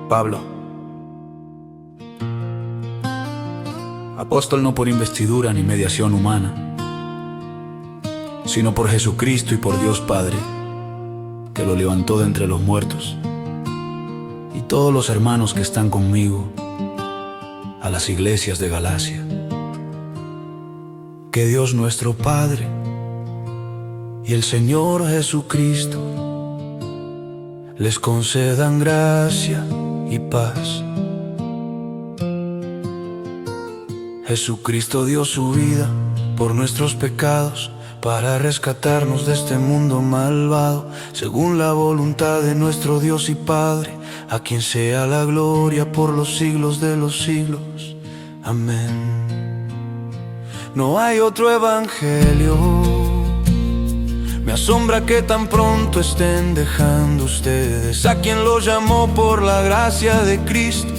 Pablo, apóstol no por investidura ni mediación humana, sino por Jesucristo y por Dios Padre, que lo levantó de entre los muertos, y todos los hermanos que están conmigo, a las iglesias de Galacia. Que Dios nuestro Padre y el Señor Jesucristo les concedan gracia y paz. Jesucristo dio su vida por nuestros pecados, para rescatarnos de este mundo malvado, según la voluntad de nuestro Dios y Padre, a quien sea la gloria por los siglos de los siglos. Amén. No hay otro evangelio. Me asombra que tan pronto estén dejando ustedes a quien los llamó por la gracia de Cristo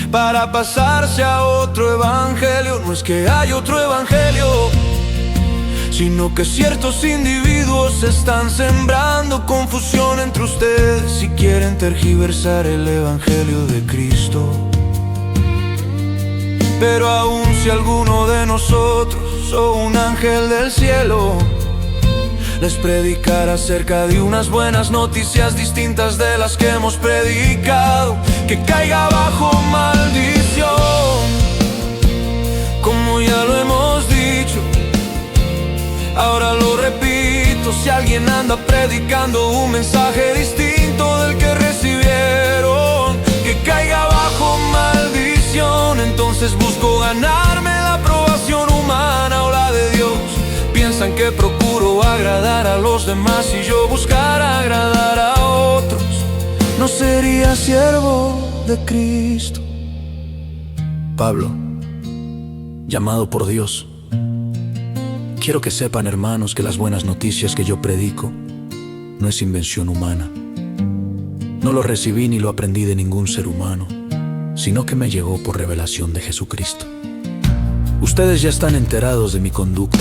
para pasarse a otro evangelio. No es que hay otro evangelio, sino que ciertos individuos están sembrando confusión entre ustedes y quieren tergiversar el evangelio de Cristo. Pero aun si alguno de nosotros o un ángel del cielo les predicara acerca de unas buenas noticias distintas de las que hemos predicado, que caiga bajo maldición, como ya lo hemos dicho. Ahora lo repito, si alguien anda predicando un mensaje distinto del que recibieron, que caiga bajo maldición. Entonces busco ganarme la aprobación humana o la de Dios. Piensan que procuro agradar a los demás y yo buscar agradar a otros. No sería siervo de Cristo. Pablo, llamado por Dios. Quiero que sepan, hermanos, que las buenas noticias que yo predico no es invención humana. No lo recibí ni lo aprendí de ningún ser humano, sino que me llegó por revelación de Jesucristo. Ustedes ya están enterados de mi conducta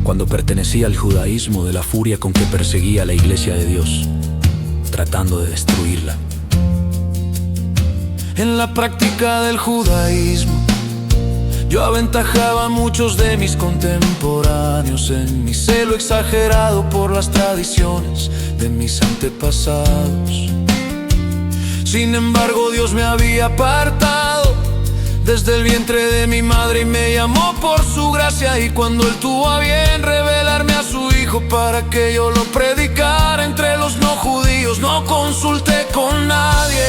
cuando pertenecía al judaísmo, de la furia con que perseguía a la iglesia de Dios, tratando de destruirla. En la práctica del judaísmo, yo aventajaba a muchos de mis contemporáneos en mi celo exagerado por las tradiciones de mis antepasados. Sin embargo, Dios me había apartado desde el vientre de mi madre y me llamó por su gracia. Y cuando Él tuvo a bien revelarme a su Hijo para que yo lo predicara entre los no judíos, no consulté con nadie,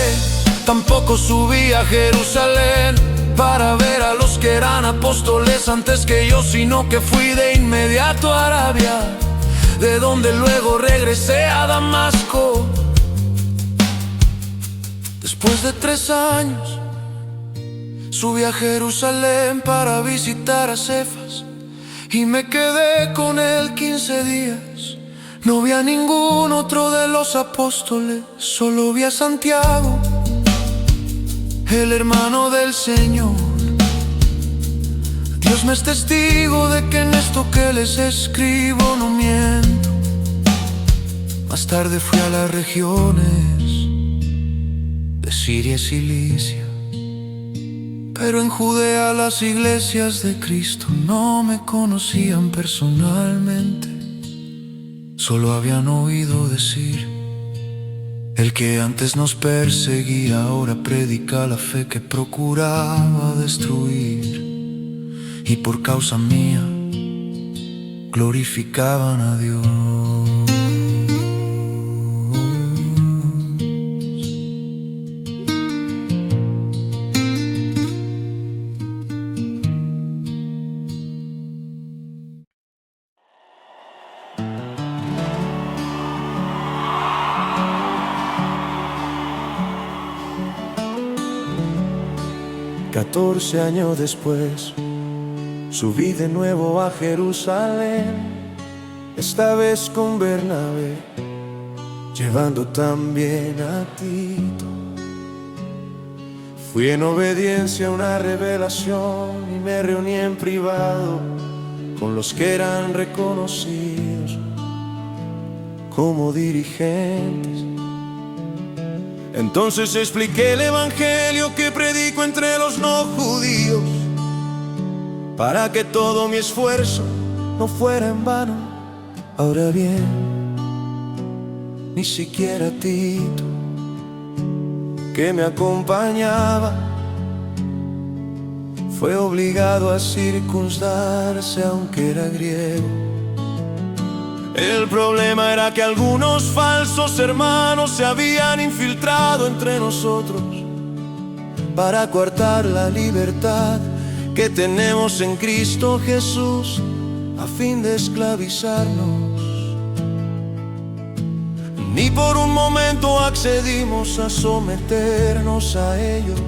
tampoco subí a Jerusalén para ver a los que eran apóstoles antes que yo, sino que fui de inmediato a Arabia, de donde luego regresé a Damasco. Después de 3 años subí a Jerusalén para visitar a Cefas y me quedé con él 15 días. No vi a ningún otro de los apóstoles, solo vi a Santiago, el hermano del Señor. Dios me es testigo de que en esto que les escribo no miento. Más tarde fui a las regiones de Siria y Cilicia, pero en Judea las iglesias de Cristo no me conocían personalmente, solo habían oído decir: el que antes nos perseguía ahora predica la fe que procuraba destruir. Y por causa mía glorificaban a Dios. 14 años después, subí de nuevo a Jerusalén, esta vez con Bernabé, llevando también a Tito. Fui en obediencia a una revelación y me reuní en privado con los que eran reconocidos como dirigentes Entonces expliqué el evangelio que predico entre los no judíos, para que todo mi esfuerzo no fuera en vano. Ahora bien, ni siquiera Tito, que me acompañaba, fue obligado a circuncidarse aunque era griego. El problema era que algunos falsos hermanos se habían infiltrado entre nosotros para coartar la libertad que tenemos en Cristo Jesús, a fin de esclavizarnos. Ni por un momento accedimos a someternos a ellos,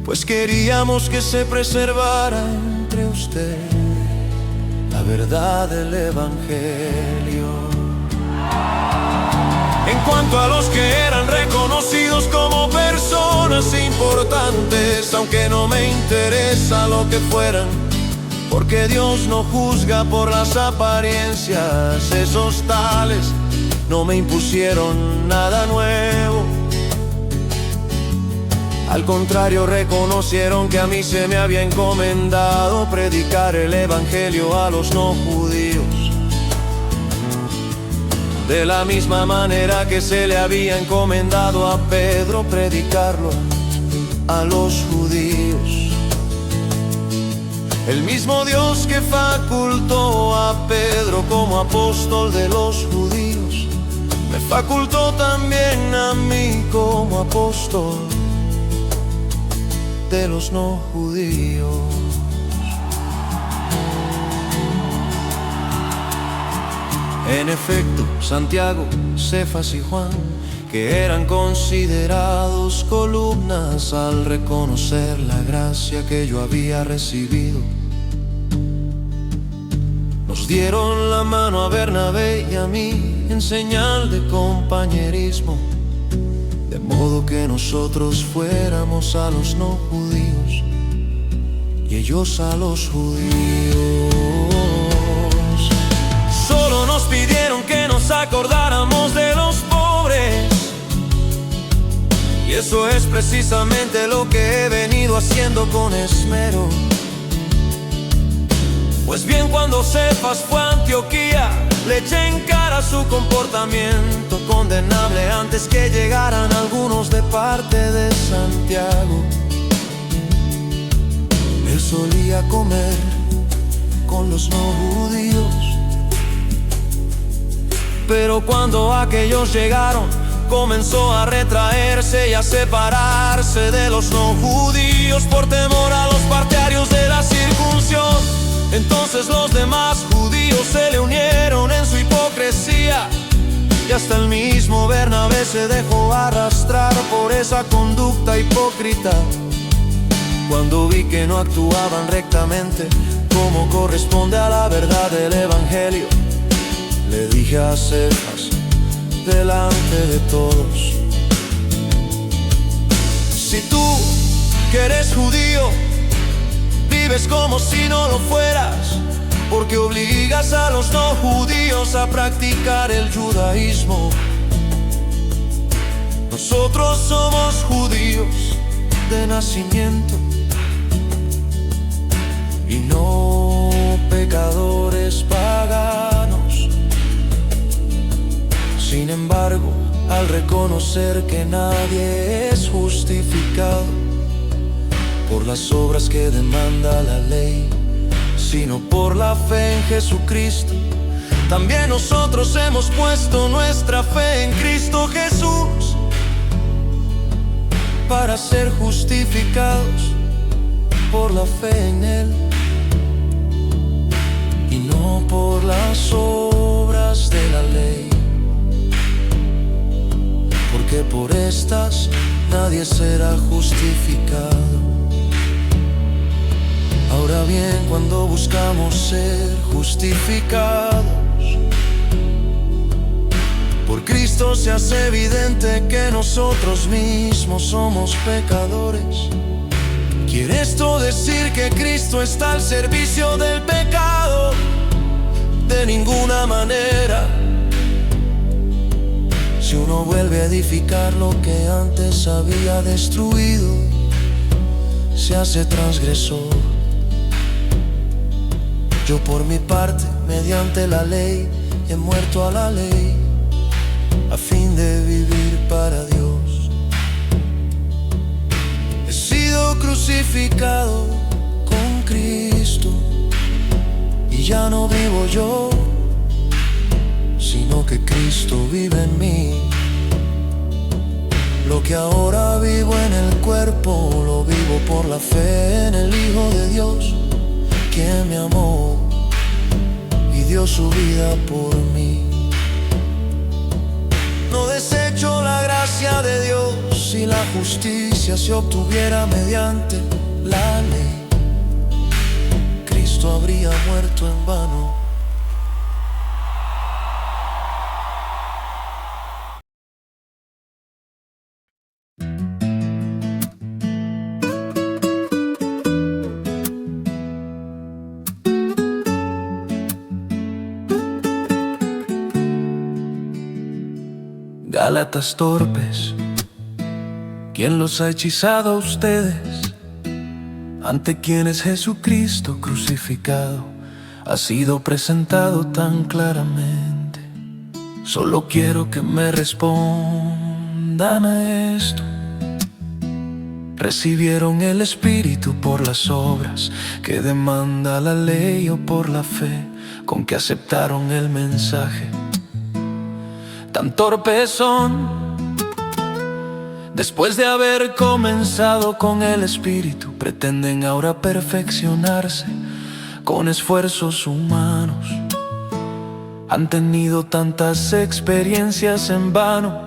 pues queríamos que se preservara entre ustedes la verdad del evangelio. En cuanto a los que eran reconocidos como personas importantes, aunque no me interesa lo que fueran, porque Dios no juzga por las apariencias, esos tales no me impusieron nada nuevo. Al contrario, reconocieron que a mí se me había encomendado predicar el evangelio a los no judíos, de la misma manera que se le había encomendado a Pedro predicarlo a los judíos. El mismo Dios que facultó a Pedro como apóstol de los judíos, me facultó también a mí como apóstol de los no judíos. En efecto, Santiago, Cefas y Juan, que eran considerados columnas al reconocer la gracia que yo había recibido, nos dieron la mano a Bernabé y a mí en señal de compañerismo, de modo que nosotros fuéramos a los no judíos y ellos a los judíos. Solo nos pidieron que nos acordáramos de los pobres, y eso es precisamente lo que he venido haciendo con esmero. Pues bien, cuando Cefas fue a Antioquía, le eché en cara su comportamiento condenable antes que llegaran algunos de parte de Santiago. Él solía comer con los no judíos, pero cuando aquellos llegaron, comenzó a retraerse y a separarse de los no judíos por temor a los partidarios de la circuncisión. Entonces los demás judíos se le unieron en su hipocresía, y hasta el mismo Bernabé se dejó arrastrar por esa conducta hipócrita. Cuando vi que no actuaban rectamente como corresponde a la verdad del evangelio, le dije a Cefas delante de todos: si tú, que eres judío, vives como si no lo fueras, porque obligas a los no judíos a practicar el judaísmo. Nosotros somos judíos de nacimiento y no pecadores paganos. Sin embargo, al reconocer que nadie es justificado por las obras que demanda la ley, sino por la fe en Jesucristo, también nosotros hemos puesto nuestra fe en Cristo Jesús para ser justificados por la fe en Él y no por las obras de la ley, porque por estas nadie será justificado. Ahora bien, cuando buscamos ser justificados por Cristo, se hace evidente que nosotros mismos somos pecadores. ¿Quiere esto decir que Cristo está al servicio del pecado? De ninguna manera. Si uno no vuelve a edificar lo que antes había destruido. Se hace transgresor. Yo por mi parte, mediante la ley, he muerto a la ley, a fin de vivir para Dios. He sido crucificado con Cristo, y ya no vivo yo, sino que Cristo vive en mí. Lo que ahora vivo en el cuerpo, lo vivo por la fe en el Hijo de Dios, quien me amó y dio su vida por mí. No desecho la gracia de Dios si la justicia se obtuviera mediante la ley. Cristo habría muerto en vano. Gálatas torpes, ¿quién los ha hechizado a ustedes? Ante quienes Jesucristo crucificado ha sido presentado tan claramente. Solo quiero que me respondan a esto. ¿Recibieron el Espíritu por las obras que demanda la ley o por la fe con que aceptaron el mensaje? Tan torpes son, después de haber comenzado con el Espíritu, pretenden ahora perfeccionarse con esfuerzos humanos. Han tenido tantas experiencias en vano,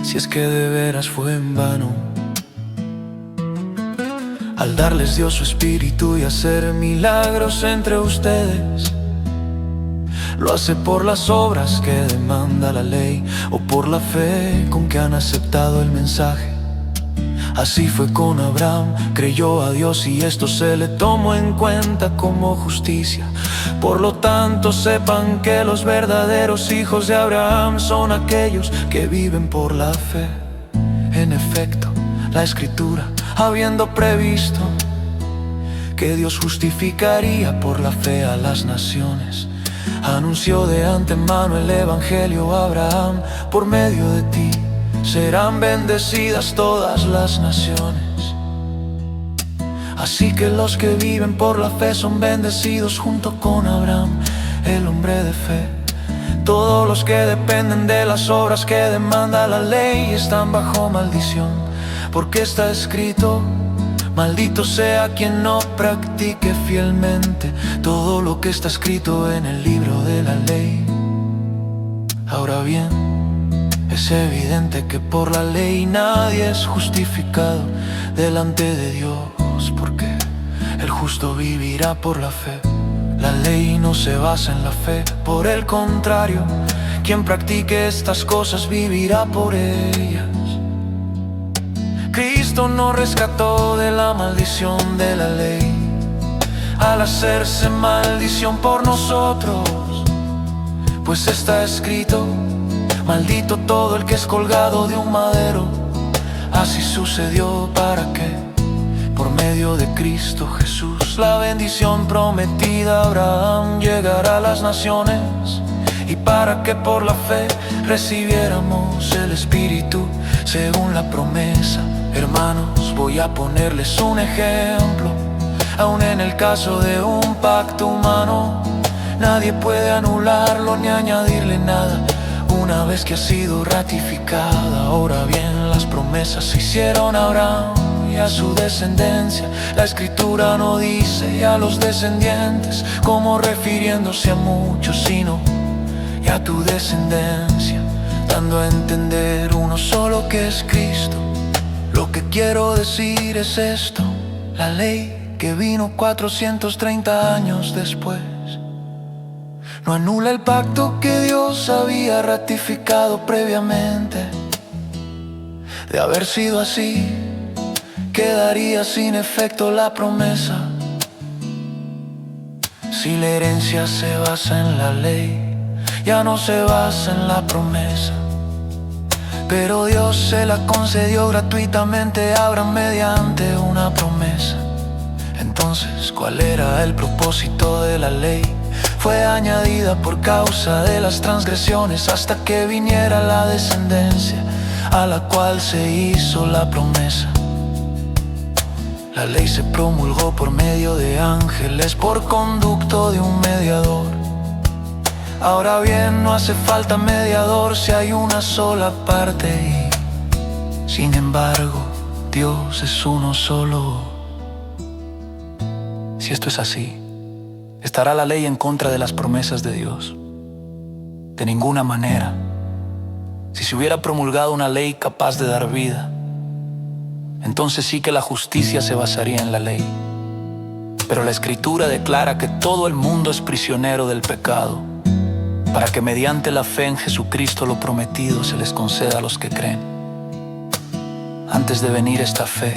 si es que de veras fue en vano. Al darles Dios su Espíritu y hacer milagros entre ustedes, lo hace por las obras que demanda la ley o por la fe con que han aceptado el mensaje. Así fue con Abraham, creyó a Dios y esto se le tomó en cuenta como justicia. Por lo tanto sepan que los verdaderos hijos de Abraham son aquellos que viven por la fe. En efecto, la Escritura, habiendo previsto que Dios justificaría por la fe a las naciones, anunció de antemano el Evangelio a Abraham: por medio de ti serán bendecidas todas las naciones. Así que los que viven por la fe son bendecidos junto con Abraham, el hombre de fe. Todos los que dependen de las obras que demanda la ley están bajo maldición, porque está escrito: maldito sea quien no practique fielmente todo lo que está escrito en el libro de la ley. Ahora bien, es evidente que por la ley nadie es justificado delante de Dios, porque el justo vivirá por la fe. La ley no se basa en la fe, por el contrario, quien practique estas cosas vivirá por ellas. Cristo nos rescató de la maldición de la ley al hacerse maldición por nosotros, pues está escrito: maldito todo el que es colgado de un madero. Así sucedió para que, por medio de Cristo Jesús, la bendición prometida a Abraham llegara a las naciones, y para que por la fe recibiéramos el Espíritu según la promesa. Hermanos, voy a ponerles un ejemplo. Aun en el caso de un pacto humano, nadie puede anularlo ni añadirle nada una vez que ha sido ratificada. Ahora bien, las promesas se hicieron a Abraham y a su descendencia. La Escritura no dice "y a los descendientes", como refiriéndose a muchos, sino "y a tu descendencia", dando a entender uno solo, que es Cristo. Lo que quiero decir es esto: la ley que vino 430 años después no anula el pacto que Dios había ratificado previamente. De haber sido así, quedaría sin efecto la promesa. Si la herencia se basa en la ley, ya no se basa en la promesa. Pero Dios se la concedió gratuitamente a Abraham mediante una promesa. Entonces, ¿cuál era el propósito de la ley? Fue añadida por causa de las transgresiones hasta que viniera la descendencia a la cual se hizo la promesa. La ley se promulgó por medio de ángeles, por conducto de un mediador. Ahora bien, no hace falta mediador si hay una sola parte y, sin embargo, Dios es uno solo. Si esto es así, ¿estará la ley en contra de las promesas de Dios? De ninguna manera. Si se hubiera promulgado una ley capaz de dar vida, entonces sí que la justicia se basaría en la ley. Pero la Escritura declara que todo el mundo es prisionero del pecado, para que mediante la fe en Jesucristo lo prometido se les conceda a los que creen. Antes de venir esta fe,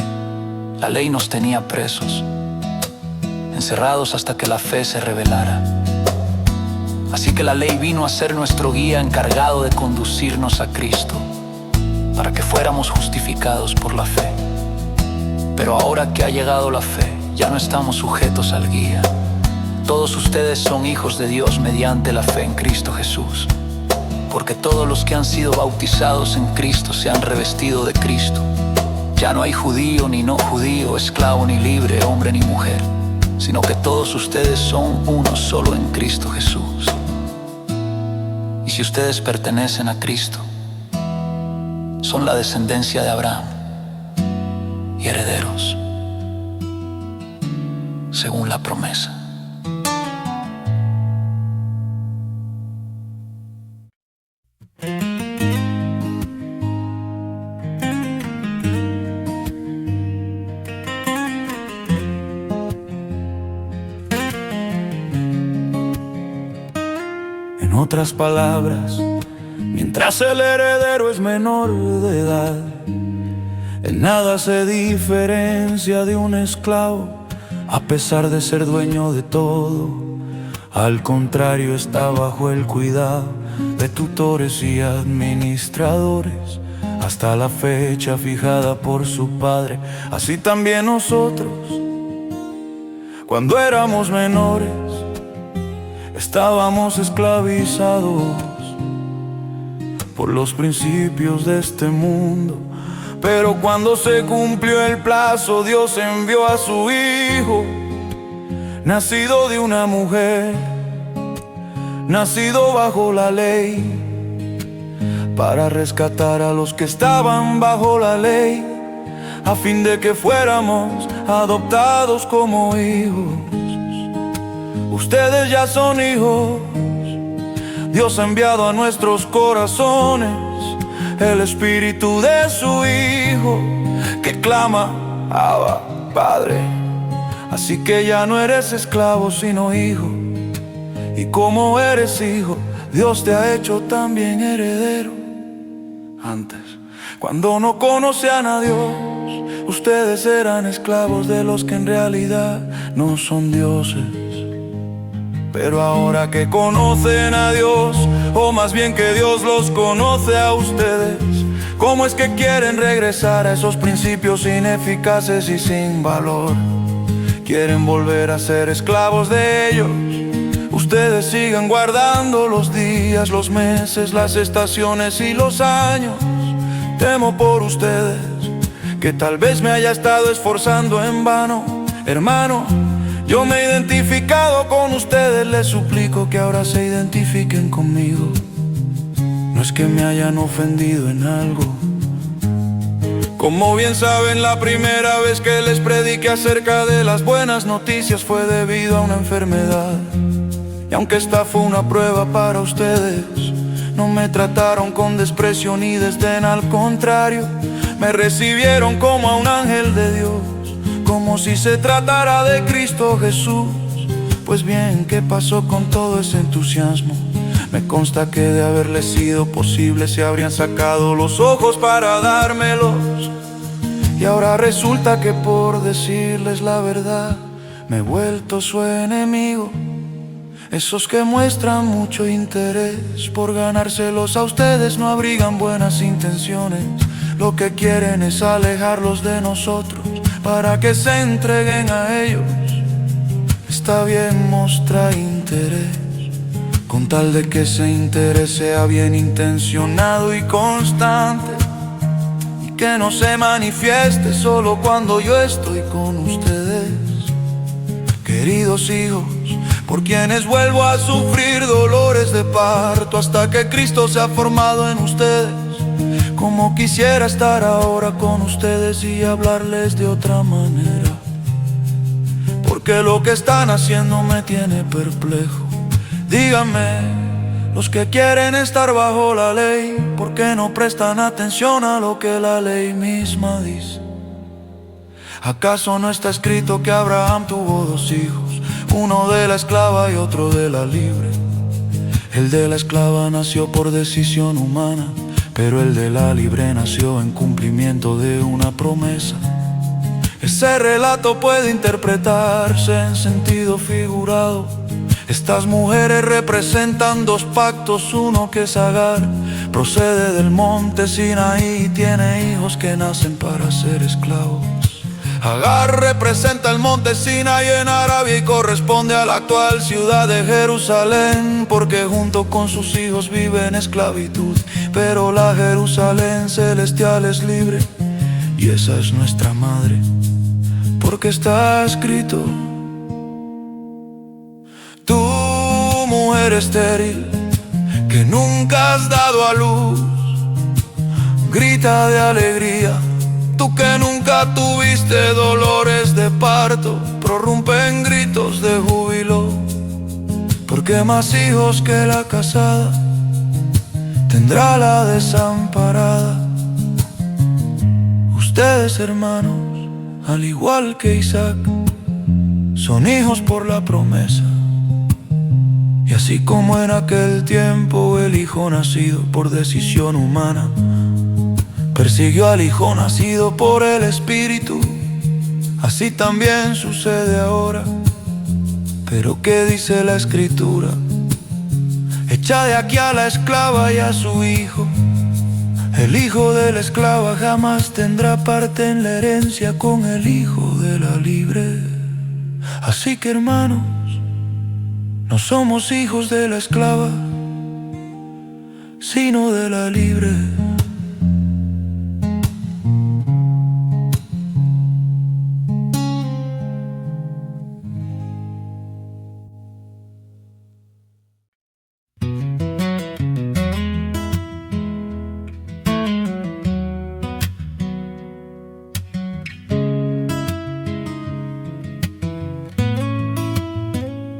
la ley nos tenía presos, encerrados hasta que la fe se revelara. Así que la ley vino a ser nuestro guía encargado de conducirnos a Cristo, para que fuéramos justificados por la fe. Pero ahora que ha llegado la fe, ya no estamos sujetos al guía. Todos ustedes son hijos de Dios mediante la fe en Cristo Jesús, porque todos los que han sido bautizados en Cristo se han revestido de Cristo. Ya no hay judío ni no judío, esclavo ni libre, hombre ni mujer, sino que todos ustedes son uno solo en Cristo Jesús. Y si ustedes pertenecen a Cristo, son la descendencia de Abraham y herederos, según la promesa. En otras palabras, mientras el heredero es menor de edad, en nada se diferencia de un esclavo, a pesar de ser dueño de todo. Al contrario, está bajo el cuidado de tutores y administradores, hasta la fecha fijada por su padre. Así también nosotros, cuando éramos menores, estábamos esclavizados por los principios de este mundo. Pero cuando se cumplió el plazo, Dios envió a su Hijo, nacido de una mujer, nacido bajo la ley, para rescatar a los que estaban bajo la ley, a fin de que fuéramos adoptados como hijos. Ustedes ya son hijos. Dios ha enviado a nuestros corazones el espíritu de su Hijo, que clama: Abba, Padre. Así que ya no eres esclavo sino hijo, y como eres hijo, Dios te ha hecho también heredero. Antes, cuando no conocían a Dios, ustedes eran esclavos de los que en realidad no son dioses. Pero ahora que conocen a Dios, o más bien que Dios los conoce a ustedes, ¿cómo es que quieren regresar a esos principios ineficaces y sin valor? Quieren volver a ser esclavos de ellos. Ustedes sigan guardando los días, los meses, las estaciones y los años. Temo por ustedes, que tal vez me haya estado esforzando en vano. Hermano, yo me he identificado con ustedes, les suplico que ahora se identifiquen conmigo. No es que me hayan ofendido en algo. Como bien saben, la primera vez que les prediqué acerca de las buenas noticias fue debido a una enfermedad. Y aunque esta fue una prueba para ustedes, no me trataron con desprecio ni desdén, al contrario, me recibieron como a un ángel de Dios, como si se tratara de Cristo Jesús. Pues bien, ¿qué pasó con todo ese entusiasmo? Me consta que de haberle sido posible se habrían sacado los ojos para dármelos. Y ahora resulta que por decirles la verdad me he vuelto su enemigo. Esos que muestran mucho interés por ganárselos a ustedes no abrigan buenas intenciones. Lo que quieren es alejarlos de nosotros para que se entreguen a ellos. Está bien mostrar interés, con tal de que ese interés sea bien intencionado y constante, y que no se manifieste solo cuando yo estoy con ustedes. Queridos hijos, por quienes vuelvo a sufrir dolores de parto hasta que Cristo se ha formado en ustedes. Como quisiera estar ahora con ustedes y hablarles de otra manera, porque lo que están haciendo me tiene perplejo. Díganme, los que quieren estar bajo la ley, ¿por qué no prestan atención a lo que la ley misma dice? ¿Acaso no está escrito que Abraham tuvo dos hijos, uno de la esclava y otro de la libre? El de la esclava nació por decisión humana, pero el de la libre nació en cumplimiento de una promesa. Ese relato puede interpretarse en sentido figurado. Estas mujeres representan dos pactos, uno que es Agar, procede del monte Sinaí y tiene hijos que nacen para ser esclavos. Agar representa el monte Sinaí en Arabia y corresponde a la actual ciudad de Jerusalén, porque junto con sus hijos vive en esclavitud. Pero la Jerusalén celestial es libre y esa es nuestra madre, porque está escrito: tú, mujer estéril, que nunca has dado a luz, grita de alegría. Tú que nunca tuviste dolores de parto, prorrumpe en gritos de júbilo, porque más hijos que la casada tendrá la desamparada. Ustedes, hermanos, al igual que Isaac, son hijos por la promesa. Y así como en aquel tiempo el hijo nacido por decisión humana persiguió al hijo nacido por el Espíritu, así también sucede ahora. Pero ¿qué dice la Escritura? Echa de aquí a la esclava y a su hijo. El hijo de la esclava jamás tendrá parte en la herencia con el hijo de la libre. Así que, hermanos, no somos hijos de la esclava, sino de la libre.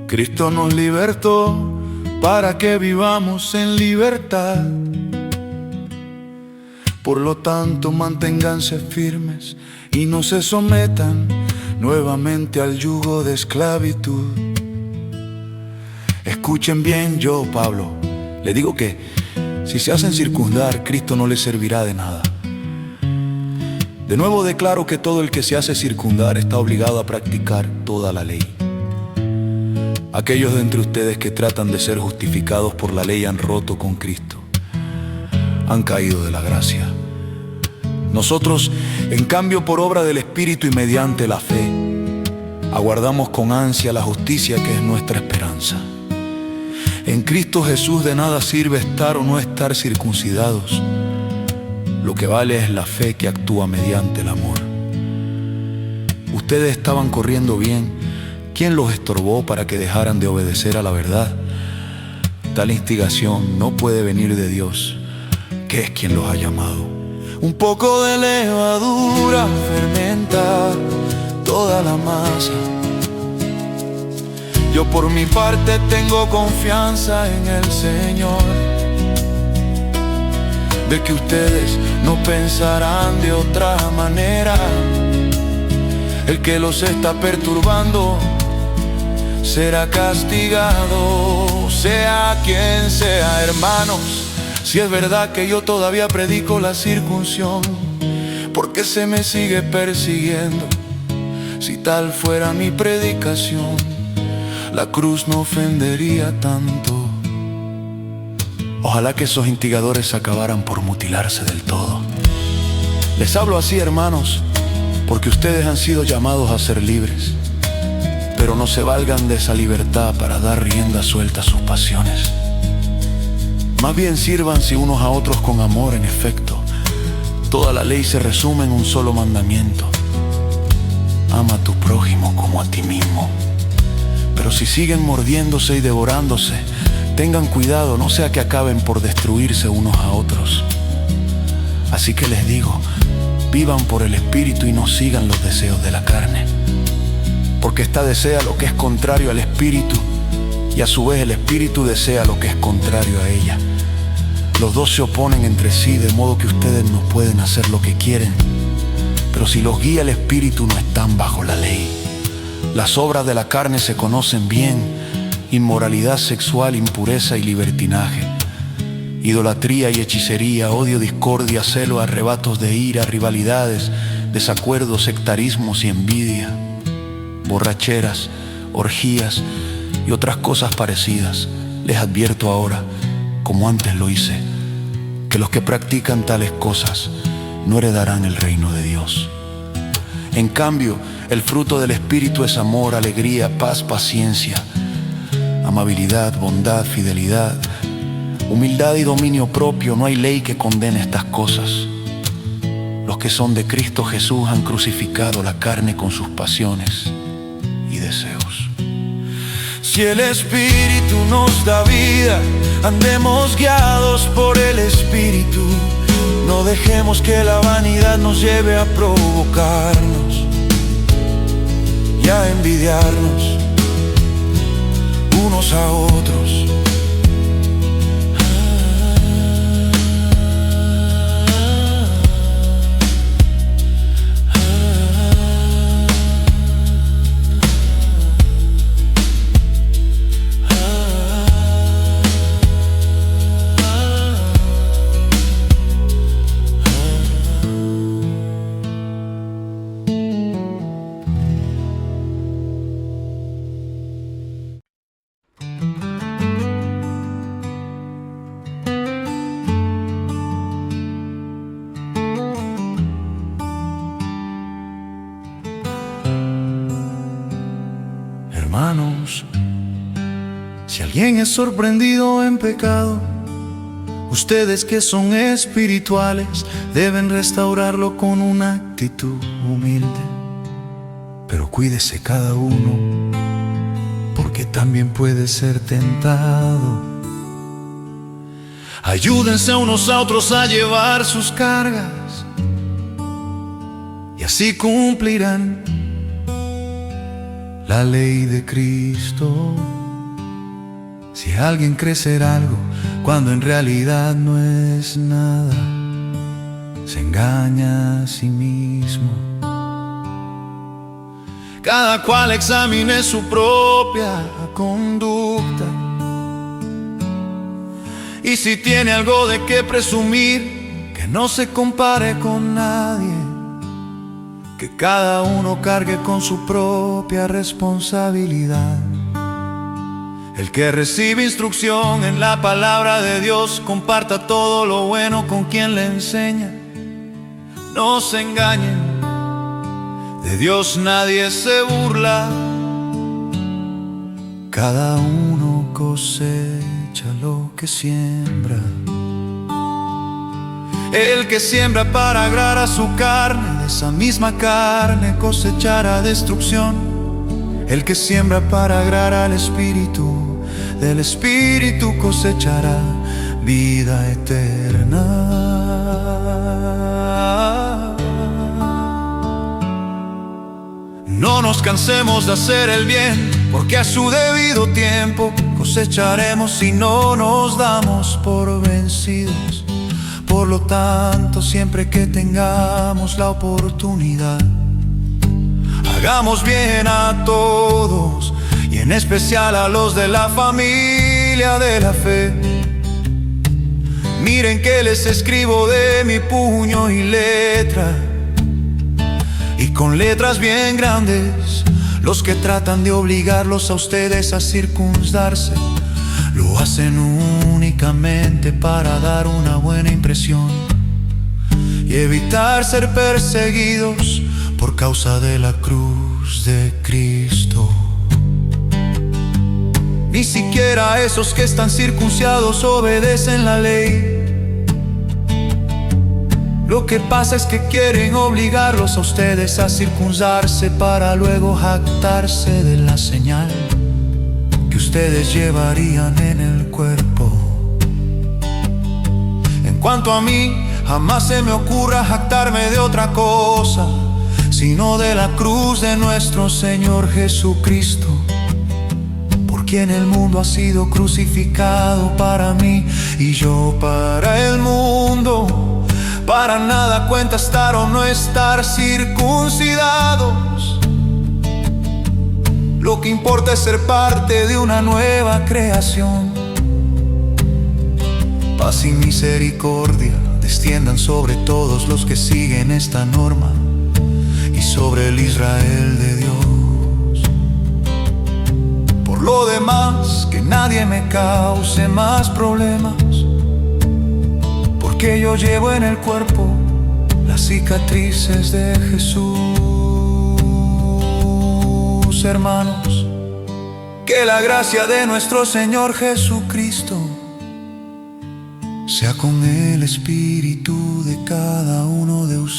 Cristo nos libertó para que vivamos en libertad. Por lo tanto, manténganse firmes y no se sometan nuevamente al yugo de esclavitud. Escuchen bien, yo, Pablo, le digo que si se hacen circundar, Cristo no les servirá de nada. De nuevo declaro que todo el que se hace circundar está obligado a practicar toda la ley. Aquellos de entre ustedes que tratan de ser justificados por la ley han roto con Cristo, han caído de la gracia. Nosotros, en cambio, por obra del Espíritu y mediante la fe, aguardamos con ansia la justicia que es nuestra esperanza. En Cristo Jesús de nada sirve estar o no estar circuncidados. Lo que vale es la fe que actúa mediante el amor. Ustedes estaban corriendo bien. ¿Quién los estorbó para que dejaran de obedecer a la verdad? Tal instigación no puede venir de Dios, que es quien los ha llamado. Un poco de levadura fermenta toda la masa. Yo por mi parte tengo confianza en el Señor, de que ustedes no pensarán de otra manera. El que los está perturbando será castigado, sea quien sea. Hermanos, si es verdad que yo todavía predico la circuncisión, ¿por qué se me sigue persiguiendo? Si tal fuera mi predicación, la cruz no ofendería tanto. Ojalá que esos instigadores acabaran por mutilarse del todo. Les hablo así, hermanos, porque ustedes han sido llamados a ser libres, pero no se valgan de esa libertad para dar rienda suelta a sus pasiones. Más bien sírvanse unos a otros con amor. En efecto, toda la ley se resume en un solo mandamiento: ama a tu prójimo como a ti mismo. Pero si siguen mordiéndose y devorándose, tengan cuidado, no sea que acaben por destruirse unos a otros. Así que les digo, vivan por el Espíritu y no sigan los deseos de la carne, porque ésta desea lo que es contrario al Espíritu, y a su vez el Espíritu desea lo que es contrario a ella. Los dos se oponen entre sí, de modo que ustedes no pueden hacer lo que quieren. Pero si los guía el Espíritu, no están bajo la ley. Las obras de la carne se conocen bien: inmoralidad sexual, impureza y libertinaje, idolatría y hechicería, odio, discordia, celo, arrebatos de ira, rivalidades, desacuerdos, sectarismos y envidia, borracheras, orgías y otras cosas parecidas. Les advierto ahora, como antes lo hice, que los que practican tales cosas no heredarán el reino de Dios. En cambio, el fruto del Espíritu es amor, alegría, paz, paciencia, amabilidad, bondad, fidelidad, humildad y dominio propio. No hay ley que condene estas cosas. Los que son de Cristo Jesús han crucificado la carne con sus pasiones y deseos. Si el Espíritu nos da vida, andemos guiados por el Espíritu. No dejemos que la vanidad nos lleve a provocarnos y a envidiarnos unos a otros. Hermanos, si alguien es sorprendido en pecado, ustedes que son espirituales deben restaurarlo con una actitud humilde. Pero cuídese cada uno, porque también puede ser tentado. Ayúdense unos a otros a llevar sus cargas, y así cumplirán la ley de Cristo. Si alguien cree ser algo cuando en realidad no es nada, se engaña a sí mismo. Cada cual examine su propia conducta, y si tiene algo de qué presumir, que no se compare con nadie. Que cada uno cargue con su propia responsabilidad. El que recibe instrucción en la palabra de Dios, comparta todo lo bueno con quien le enseña. No se engañen, de Dios nadie se burla. Cada uno cosecha lo que siembra. El que siembra para agradar a su carne, de esa misma carne cosechará destrucción. El que siembra para agradar al Espíritu, del Espíritu cosechará vida eterna. No nos cansemos de hacer el bien, porque a su debido tiempo cosecharemos si no nos damos por vencidos. Por lo tanto, siempre que tengamos la oportunidad, hagamos bien a todos, y en especial a los de la familia de la fe. Miren que les escribo de mi puño y letra, y con letras bien grandes, Los que tratan de obligarlos a ustedes a circuncidarse lo hacen únicamente para dar una buena impresión y evitar ser perseguidos por causa de la cruz de Cristo. Ni siquiera esos que están circuncidados obedecen la ley. Lo que pasa es que quieren obligarlos a ustedes a circuncidarse para luego jactarse de la señal que ustedes llevarían en el cuerpo. En cuanto a mí, jamás se me ocurra jactarme de otra cosa, sino de la cruz de nuestro Señor Jesucristo, por quien el mundo ha sido crucificado para mí y yo para el mundo. Para nada cuenta estar o no estar circuncidados. Lo que importa es ser parte de una nueva creación. Paz y misericordia desciendan sobre todos los que siguen esta norma y sobre el Israel de Dios. Por lo demás, que nadie me cause más problemas, porque yo llevo en el cuerpo las cicatrices de Jesús. Hermanos, que la gracia de nuestro Señor Jesucristo sea con el espíritu de cada uno de ustedes.